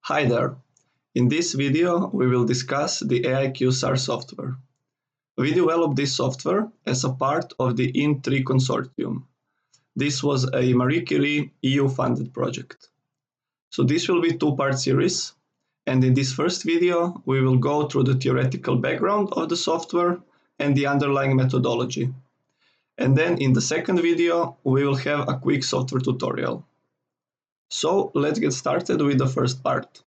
Hi there! In this video, we will discuss the AI QSAR software. We developed this software as a part of the IN3 consortium. This was a Marie Curie EU-funded project. So this will be a two-part series, and in this first video, we will go through the theoretical background of the software and the underlying methodology. And then in the second video, we will have a quick software tutorial. So let's get started with the first part.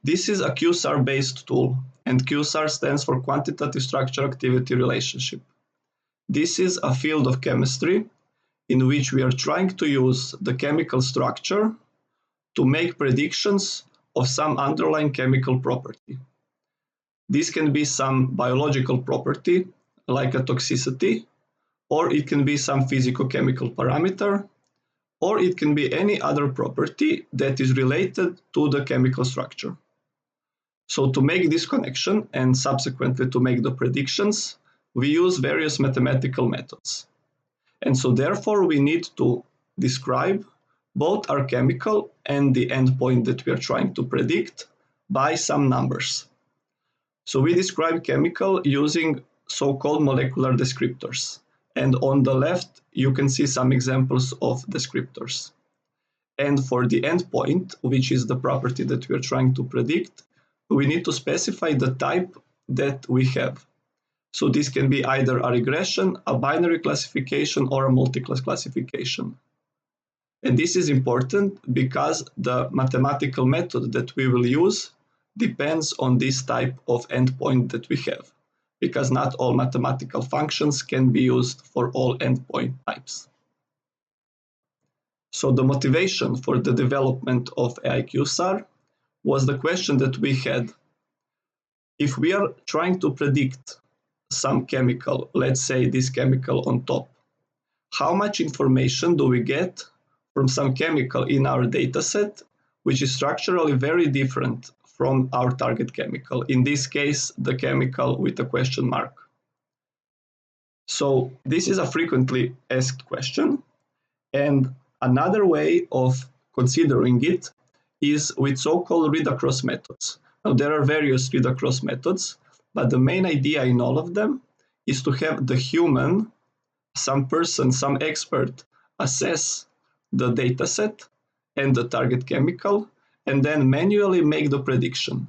This is a QSAR-based tool, and QSAR stands for Quantitative Structure-Activity Relationship. This is a field of chemistry in which we are trying to use the chemical structure to make predictions of some underlying chemical property. This can be some biological property, like a toxicity, or it can be some physicochemical parameter, or it can be any other property that is related to the chemical structure. So to make this connection and subsequently to make the predictions, we use various mathematical methods. And so therefore we need to describe both our chemical and the endpoint that we are trying to predict by some numbers. So we describe chemical using so-called molecular descriptors. And on the left, you can see some examples of descriptors. And for the endpoint, which is the property that we are trying to predict, we need to specify the type that we have. So this can be either a regression, a binary classification, or a multi-class classification. And this is important because the mathematical method that we will use depends on this type of endpoint that we have, because not all mathematical functions can be used for all endpoint types. So the motivation for the development of AI QSAR was the question that we had. If we are trying to predict some chemical, let's say this chemical on top, how much information do we get from some chemical in our dataset, which is structurally very different from our target chemical, in this case, the chemical with a question mark. So this is a frequently asked question, and another way of considering it is with so-called read-across methods. Now there are various read-across methods, but the main idea in all of them is to have the human, some person, some expert, assess the dataset and the target chemical, and then manually make the prediction.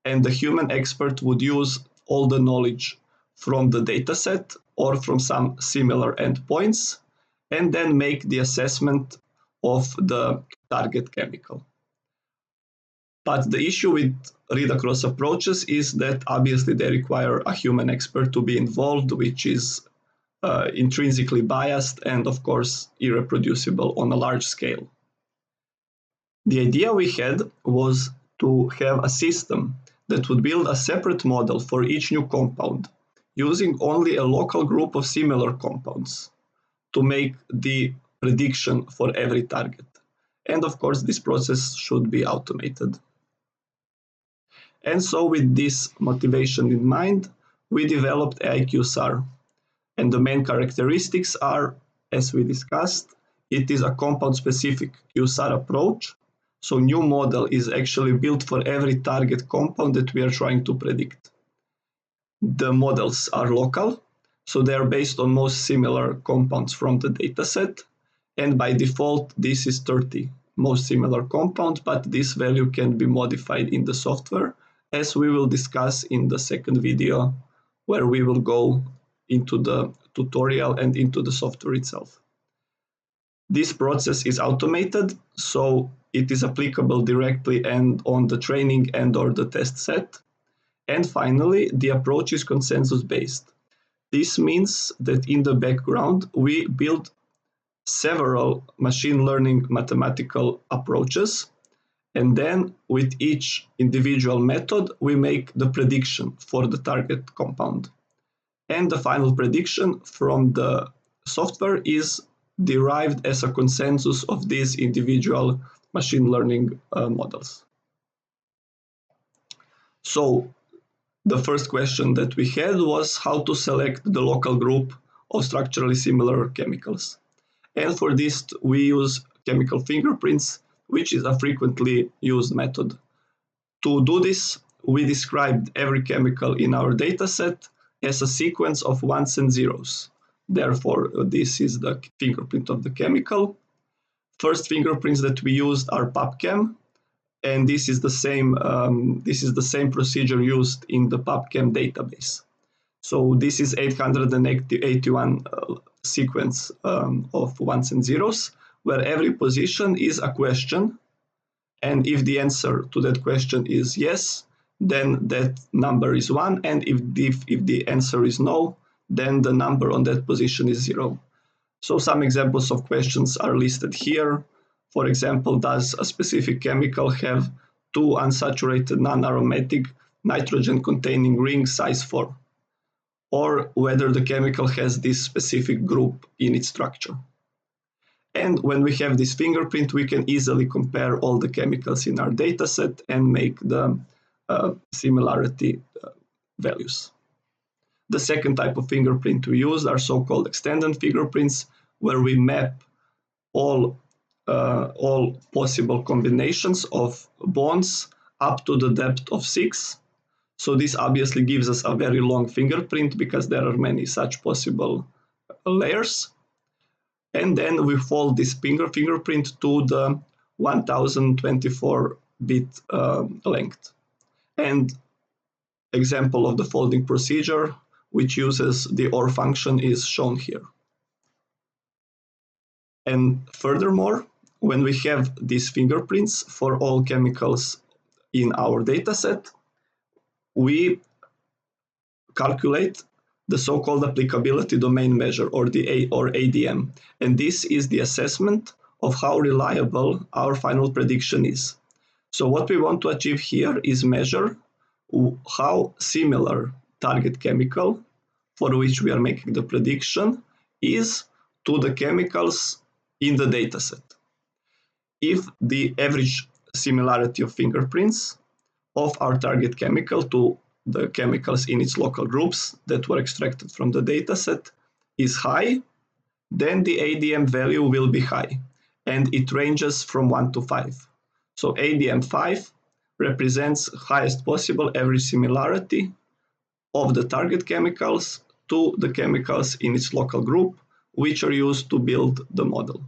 And the human expert would use all the knowledge from the dataset or from some similar endpoints, and then make the assessment of the target chemical. But the issue with read-across approaches is that obviously they require a human expert to be involved, which is intrinsically biased and of course irreproducible on a large scale. The idea we had was to have a system that would build a separate model for each new compound, using only a local group of similar compounds to make the prediction for every target. And of course, this process should be automated. And so with this motivation in mind, we developed AI QSAR. And the main characteristics are, as we discussed, it is a compound-specific QSAR approach. So new model is actually built for every target compound that we are trying to predict. The models are local, so they are based on most similar compounds from the dataset. And by default, this is 30 most similar compounds, but this value can be modified in the software, as we will discuss in the second video, where we will go into the tutorial and into the software itself. This process is automated, so it is applicable directly and on the training and or the test set. And finally, the approach is consensus-based. This means that in the background, we build several machine learning mathematical approaches, and then with each individual method, we make the prediction for the target compound. And the final prediction from the software is derived as a consensus of these individual machine learning models. So the first question that we had was how to select the local group of structurally similar chemicals. And for this, we use chemical fingerprints which is a frequently used method. To do this, we described every chemical in our dataset as a sequence of ones and zeros. Therefore, this is the fingerprint of the chemical. First fingerprints that we used are PubChem, and this is the same procedure used in the PubChem database. So this is 881 sequence of ones and zeros, where every position is a question, and if the answer to that question is yes, then that number is 1, and if the answer is no, then the number on that position is 0. So some examples of questions are listed here. For example, does a specific chemical have 2 unsaturated non-aromatic nitrogen-containing rings size 4? Or whether the chemical has this specific group in its structure. And when we have this fingerprint, we can easily compare all the chemicals in our dataset and make the similarity values. The second type of fingerprint we use are so-called extended fingerprints, where we map all possible combinations of bonds up to the depth of 6. So this obviously gives us a very long fingerprint because there are many such possible layers. And then we fold this fingerprint to the 1024-bit length. And example of the folding procedure, which uses the OR function, is shown here. And furthermore, when we have these fingerprints for all chemicals in our dataset, we calculate the so-called applicability domain measure, or ADM. And this is the assessment of how reliable our final prediction is. So what we want to achieve here is measure how similar target chemical for which we are making the prediction is to the chemicals in the dataset. If the average similarity of fingerprints of our target chemical to the chemicals in its local groups that were extracted from the dataset is high, then the ADM value will be high, and it ranges from 1 to 5. So ADM 5 represents highest possible average similarity of the target chemicals to the chemicals in its local group, which are used to build the model.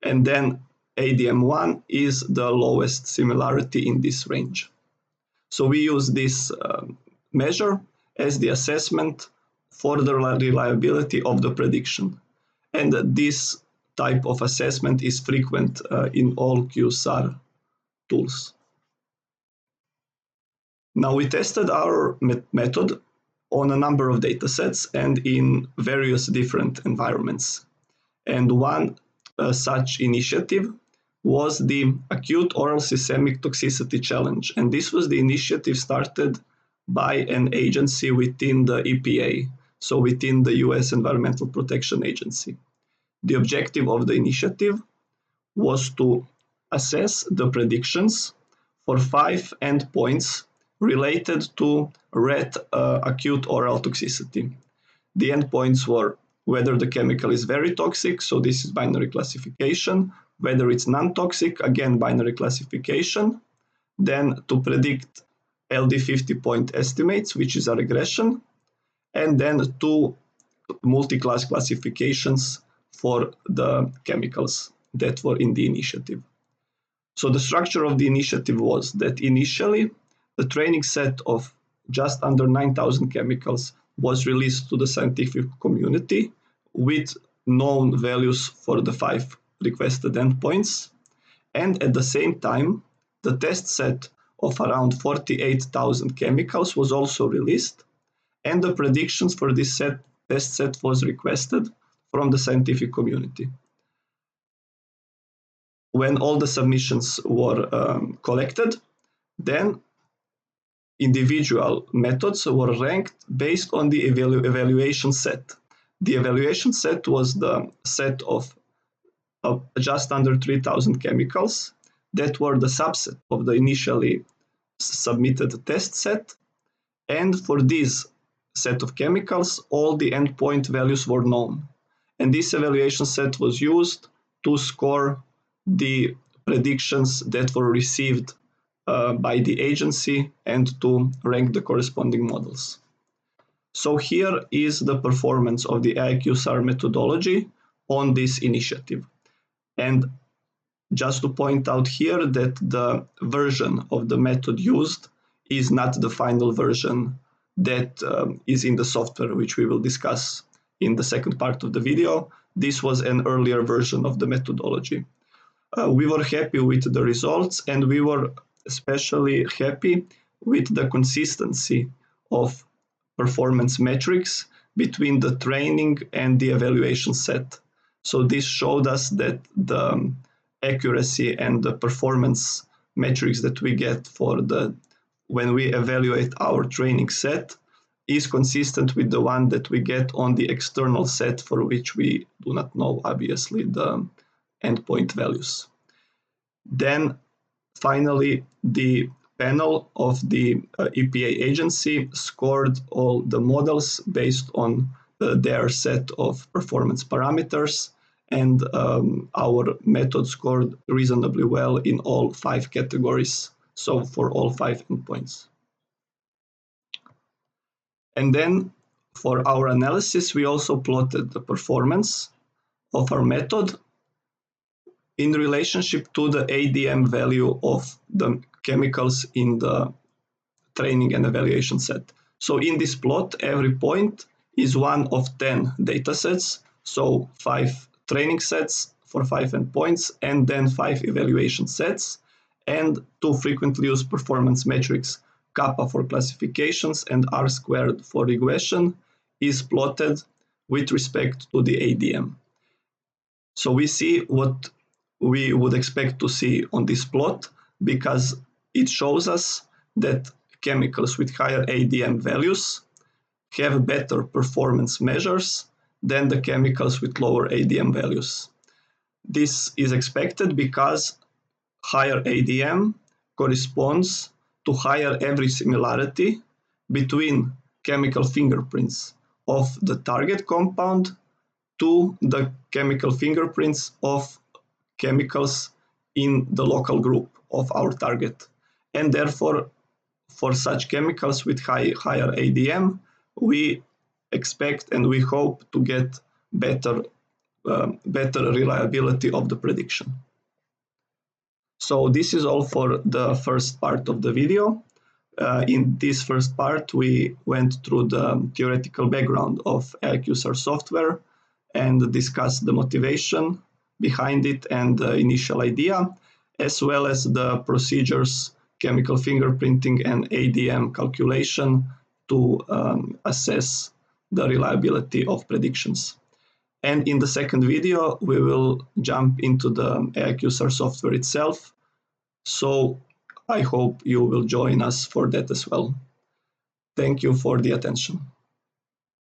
And then ADM 1 is the lowest similarity in this range. So we use this measure as the assessment for the reliability of the prediction. And this type of assessment is frequent in all QSAR tools. Now we tested our method on a number of datasets and in various different environments. And one such initiative was the Acute Oral Systemic Toxicity Challenge. And this was the initiative started by an agency within the EPA, so within the US Environmental Protection Agency. The objective of the initiative was to assess the predictions for 5 endpoints related to rat acute oral toxicity. The endpoints were whether the chemical is very toxic, so this is binary classification, whether it's non-toxic, again binary classification, then to predict LD50 point estimates, which is a regression, and then 2 multi-class classifications for the chemicals that were in the initiative. So the structure of the initiative was that initially the training set of just under 9,000 chemicals was released to the scientific community with known values for the 5 requested endpoints. And at the same time, the test set of around 48,000 chemicals was also released, and the predictions for this test set was requested from the scientific community. When all the submissions were collected, then individual methods were ranked based on the evaluation set. The evaluation set was the set of just under 3,000 chemicals that were the subset of the initially submitted test set. And for this set of chemicals, all the endpoint values were known. And this evaluation set was used to score the predictions that were received by the agency and to rank the corresponding models. So here is the performance of the AI-QSAR methodology on this initiative. And just to point out here that the version of the method used is not the final version that is in the software, which we will discuss in the second part of the video. This was an earlier version of the methodology. We were happy with the results, and we were especially happy with the consistency of performance metrics between the training and the evaluation set. So this showed us that the accuracy and the performance metrics that we get when we evaluate our training set is consistent with the one that we get on the external set, for which we do not know, obviously, the endpoint values. Then finally, the panel of the EPA agency scored all the models based on their set of performance parameters, and our method scored reasonably well in all 5 categories, so for all 5 endpoints. And then for our analysis, we also plotted the performance of our method in relationship to the ADM value of the chemicals in the training and evaluation set. So in this plot, every point is one of 10 data sets, so 5 training sets for 5 endpoints, and then 5 evaluation sets, and 2 frequently used performance metrics, kappa for classifications and R² for regression, is plotted with respect to the ADM. So we see what we would expect to see on this plot, because it shows us that chemicals with higher ADM values have better performance measures than the chemicals with lower ADM values. This is expected because higher ADM corresponds to higher average similarity between chemical fingerprints of the target compound to the chemical fingerprints of chemicals in the local group of our target. And therefore, for such chemicals with higher ADM, we expect and we hope to get better reliability of the prediction. So this is all for the first part of the video. In this first part, we went through the theoretical background of AI-QSAR software and discussed the motivation behind it and the initial idea, as well as the procedures, chemical fingerprinting and ADM calculation to assess the reliability of predictions. And in the second video, we will jump into the AI-QSAR software itself. So I hope you will join us for that as well. Thank you for the attention.